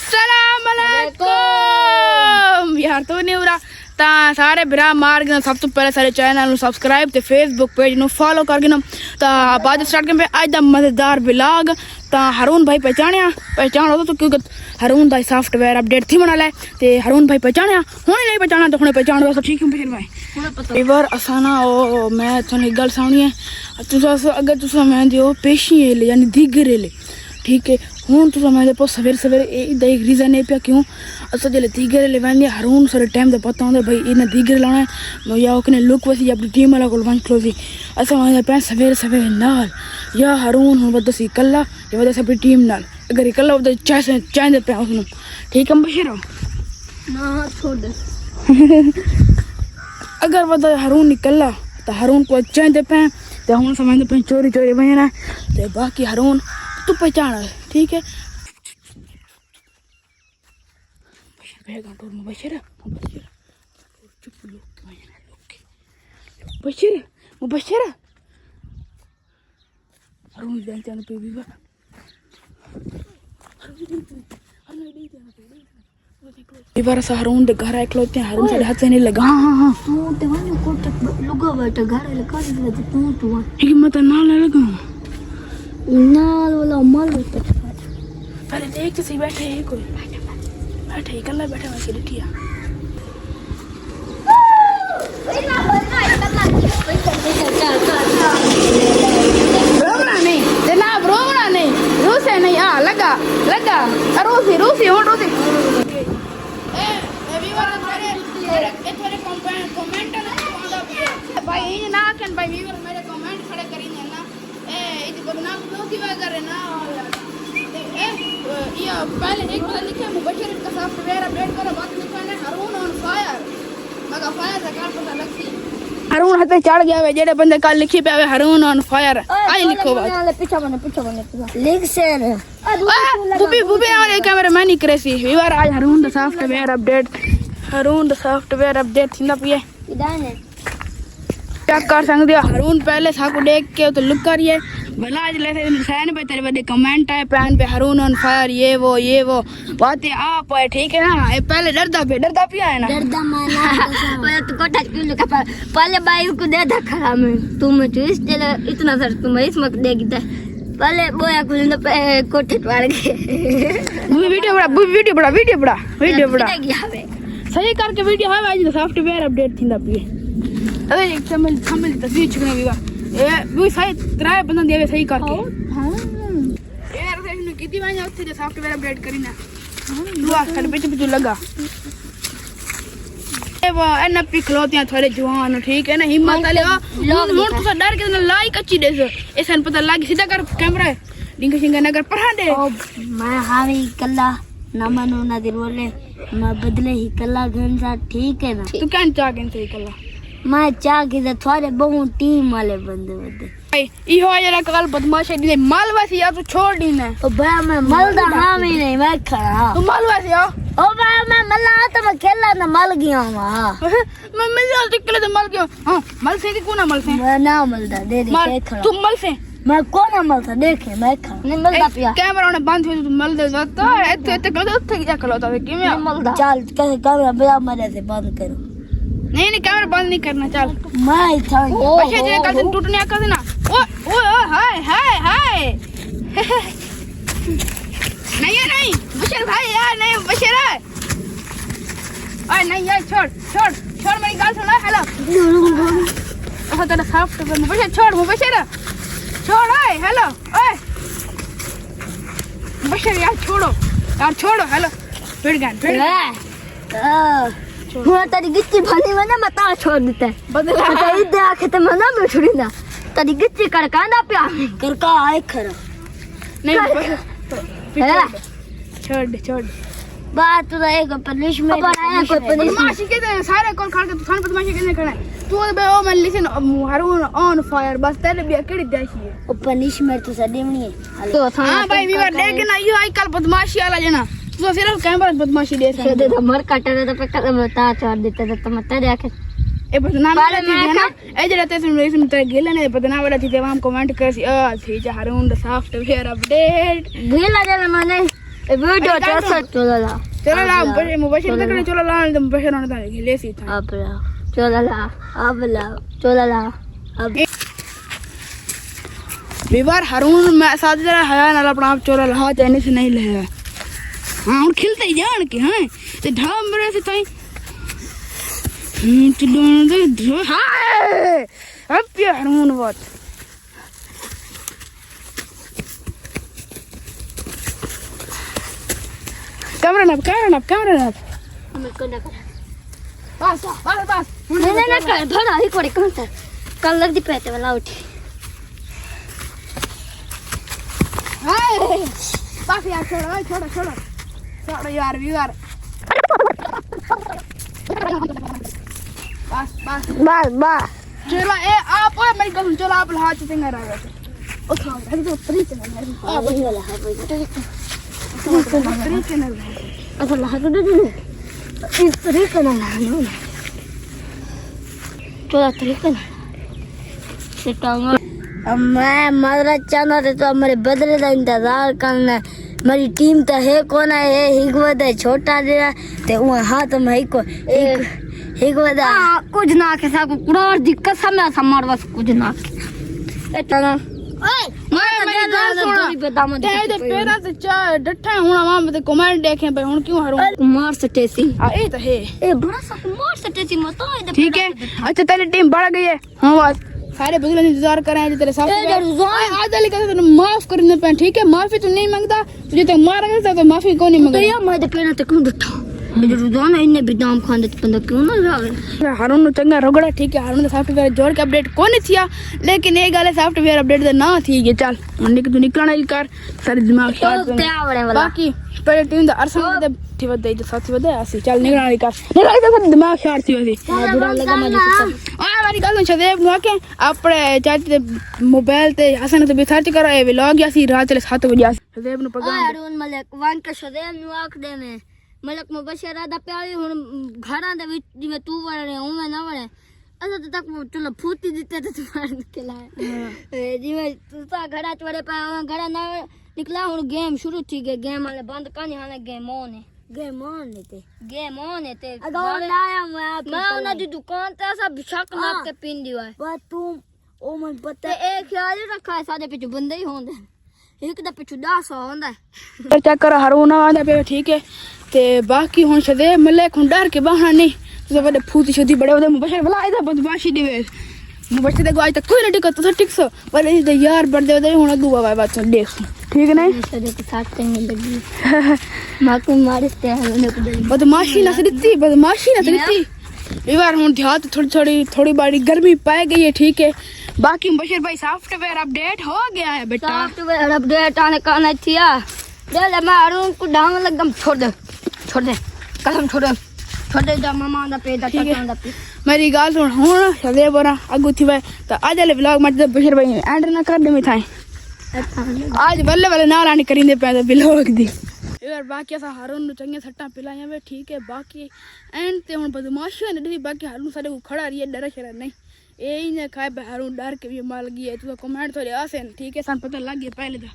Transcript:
अस्सलाम वालेकुम यार तो नहीं हो रहा ता सारे भरा मार के सब तो पहले सारे चैनल सब्सक्राइब ते फेसबुक पेज नु फॉलो कर के ता बाद स्टार्ट के आज दा मजेदार व्लॉग ता हारून भाई पहचान हो तो क्योंकि हारून भाई सॉफ्टवेयर अपडेट थी बना ले ते हारून भाई पहचानया हुणे नहीं पहचाना तो हुणे पहचान बस ठीक है बशीर भाई हुणे पता इवर असाना ओ मैं थने गल सावणी है तुसा अगर तुसा मैं दियो पेशी ले यानी दिगरे ले ठीक है हूँ तो मैं पो सवेरे सवेरे एक रीज़न है पे क्यों असा जल्दी दीगर ले वैन हरून सारे टाइम तो पता होता भाई इन्हें दीगर लाना है या ओकने लुक वैसी अपनी टीम वाला को वन क्लोजी असा मैं पे सवेरे सवेरे नाल या हरून हूँ बदसी कल्ला या बदस अपनी टीम नाल अगर कल्ला उधर चाय दे पे उसनु ठीक है बशीर ना छोड़ दे अगर बदा हरून निकला तो हरून को चाय दे पे तो हूँ समझ पे चोरी चोरी बहना तो बाकी हरून तू पहचान ठीक है बशीर हरून दे घर एकलोते हरून साडे हाथ से नहीं लगा हां तू ते वाने कोट लुगा बैठा घर लगा दे तू हिम्मत ना लगा नाल वाला माल बैठा पहले देख तो सही बैठे है कोई बैठे कल्ला बैठा मैं लिटिया रोना नहीं जनाब रोना नहीं रूसे नहीं आ लगा रूसी हो रूसी ए वीवर तेरे कमेंट ना भाई ये ना कन भाई वीवर मेरे कमेंट खड़े करेंगे ना इस बदनाम क्यों की वजह है ना ये पहले एक बार लिखे मुबशर का सॉफ्टवेयर अपडेट करो बात लिखा है हारून ऑन फायर मगर फायर का क्या पता लगती हारून हते चढ़ गया वे जेडे बंदे कल लिखी पे हारून ऑन फायर आई लिखो बात पीछे बने लिख से बुबी और कैमरा मैन ही क्रेसी वीवर आज हारून द सॉफ्टवेयर अपडेट थिंदा पिए इदाने चेक कर सकते हो हारून पहले साको देख के तो लुक करिए भला आज ले सैन पे तेरे बड़े कमेंट आए पैन पे हारून ऑन फायर ये वो बातें आप है ठीक है ना ये पहले डरदा पिया है ना डरदा माना पहले तो कोटा क्यों लिखा पहले भाई को दे दा खड़ा मैं तुम ट्विस्ट दे इतना सर तुम इसमें देगी पहले बोया को कोटे पाड़ के वीडियो बड़ा सही करके वीडियो है आज सॉफ्टवेयर अपडेट थिंदा पिए अरे एक समझ तस्वीर छुने विवा ए वो सही त्राय बंदा देवे सही करके हां यार से कितनी बार होते जो सॉफ्टवेयर अपडेट करी ना दुआ कर पीछे लगा ए वो एनपी खलोते हैं थोड़े जवान ठीक है ना हिम्मत वाले लोग तो डर के ना लाइक अच्छी दे ऐसा पता लग सीधा कर कैमरा डिंग नगर पढ़ा दे मैं हावी कल्ला ना मनो ना दिल बोले मैं बदले ही कल्ला घंटा ठीक है ना तू क्या चाह के सही कल्ला मैं चाह के थोड़े बहुत टीम वाले बंदे इहो जरा कल बदमाशी दी मालवासी या तो छोड़ दी ना ओ भाई मैं मलदा हां में नहीं मैं खड़ा तू मालवासी हो ओ भाई मैं मल्ला तो मैं खेला ना मल गया हां मैं मिल तो खेले तो मल गया हां मल से कि कोना मल से मैं ना मलदा दे खड़ा तू मल से मैं कोना मल से देखे मैं खड़ा नहीं मलदा पिया कैमरा ने बंद हो तू मल दे तो एते कलो तो क्या कलो तो कि मैं मलदा चल कैसे कैमरा बजा मेरे से बंद करो नहीं कैमरा बंद नहीं करना चल मैं था बच्चे जे कल दिन टूटने का ना ओ हाय नहीं बशीर भाई यार नहीं बशीर ओए नहीं यार छोड़ मेरी गाल सुना हेलो ओह तेरा सॉफ्टवेयर बशीर छोड़ ओए हेलो ओए बशीर यार छोड़ो हेलो फिर गन हुआ तेरी गिच्ची भली में ना मता छोड़ देते बदला इधर आके तो मना में छोड़ी ना तेरी गिच्ची करकांदा पे करका आए खरा नहीं छोड़ बात तो एक पनिशमेंट बनाया कोई पनिशमेंट के सारे कॉल खा के तू थान बदमाशी के नहीं करना तू बे ओ मैं लिसन हारून ऑन फायर बस तेरे भी अकेली देखी है ओ पनिशमेंट तो सदी में है तो हां भाई वीवर देख ना यो आई कल बदमाशी वाला जना तो सिर्फ कैमरा बदमाशी दे दे मर काटे तो पे बता छोड़ देते तो मत देख ए बदनाम वाला थी ना ए जरा ते सुन ते गेले ने बदनाम वाला थी जब हम कमेंट कर थी हारून द सॉफ्टवेयर अपडेट गेला जरा मैंने ए वीडियो कैसे चला ला मुबशिर तक चलो ला मुबशिर ने था ले सी था अब चला ला चला ला अब बीबार हारून मैं साथ जरा हया ना अपना आप चोला ला चाइनीज से नहीं ले हां और खिलते ही जान के हैं ते ढाम बरे से ताई चलो दे हाय अब ये हारून बात कैमरा ना मैं कोना कर बस नहीं कर थोड़ा ही कोड़ी कौन सा कल लग दी पैसे वाला उठी हाय बस यार छोड़ो यार बीबार बस चलो ए आप मेरी कसम चलो आप हाथ से सिंगर आ गए उठाओ तो फ्री चैनल है आ वही वाला है वही फ्री चैनल है अच्छा लगा दे इस तरीके ना चला तरीके ना सिटांगा अब मैं मदरा चाहना तो हमारे बदले का इंतजार करना मेरी टीम तो है कौन है हिकमत है छोटा दे ते वहां हाथ में है को हिकमत कुछ ना के सब कुड़ार दिक्कत समय समार बस कुछ ना इतना ओए मेरी गाल सुनो ते पेरा से चा डठा हुना वहां में कमेंट देखे भाई हुन क्यों हारू कुमार सटेसी आ ए तो है ए बड़ा सा कुमार सटेसी मत ठीक है अच्छा तेरी टीम बढ़ गई है हां बस सारे बदले इंतजार कर रहे हैं तेरे साथ आज वाली कहते तूने माफ करने पे ठीक है माफी तू नहीं मांगता तुझे तो मारेगा तो माफी कौन नहीं मांगता यार मैं तो पेड़ा तक क्यों डठा मुझे रोजाना इन्ने भी दाम खाने ते बंदा क्यों ना जावे हारून नु चंगा रगड़ा ठीक है हारून सॉफ्टवेयर जोड़ के अपडेट कोनी थिया लेकिन ये गाले सॉफ्टवेयर अपडेट दे ना थी ये चल उन्ने के तू निकलना ही कर सारे दिमाग शार्प बाकी पहले टीम दा अरसन दे थी वदे जो साथी वदे आसी चल निकलना ही कर दिमाग शार्प थी वदी बुरा लगा मुझे आ वाली गल छदेव नु आके अपने चाची दे मोबाइल ते हसन ते भी सर्च करो ए व्लॉग या सी रात ले 7 बजे छदेव नु पगार हारून मलिक वन के छदेव नु आख दे में मलक मुबशिर दा प्यारी हुन घरां दे विच जिवें तू वणे हूं मैं ना वणे असा तो तक चलो फूटी दिते तो तुम्हारे निकला जिवें तू ता घड़ा चोड़े पे घड़ा ना निकला हुन गेम शुरू थी गए गेम वाले बंद कानी हाने गेम ऑन है गेम ऑन है अगर लाया मैं उना दी दुकान ते सब शक ना के पिन दिवा पर तू ओ मन पता एक ख्याल रखा है सादे पिछु बंदे ही होंदे एक दा पिछु 10 होंदा चेक कर हारून आंदा पे ठीक है ते बाकी हुन छदे मले खुं डर के बहाना नहीं तो बड़े फूटी छोटी बड़े बड़े मुबशिर भला इधर बदमाशी दिवे मुबशिर दे गाय तक कोई नहीं टिकत तो ठीक सो पर इधर यार बड़े दे हुन दुआ बाय बात देख ठीक नहीं छदे के साथ में लगी माको मारते हैं बदमाशी ना सरिती ये बार हुन ध्यान थोड़ी बारी गर्मी पाए गई है ठीक है बाकी मुबशिर भाई सॉफ्टवेयर अपडेट हो गया है बेटा सॉफ्टवेयर अपडेट आने का नहीं थिया दे ले मैं हारून को डांग लगम छोड़ दे कसम छोड़ दे जा मामा दा पे दा दा पे मेरी गाल सुन हुन सदे बोरा अगु थी भाई तो आज वाले व्लॉग में बशीर भाई एंड ना कर दे में थाई आज बल्ले ना रानी करिंदे पे व्लॉग दी यार बाकी ऐसा हारून नु चंगे सट्टा पिलाया वे ठीक है बाकी एंड ते हुन बदमाशी ने बाकी हारून साडे को खड़ा रही है डर शरा नहीं ए ही ने खाए हारून डर के भी माल गई है तो कमेंट थोड़े आसे ठीक है सन पता लग गया पहले दा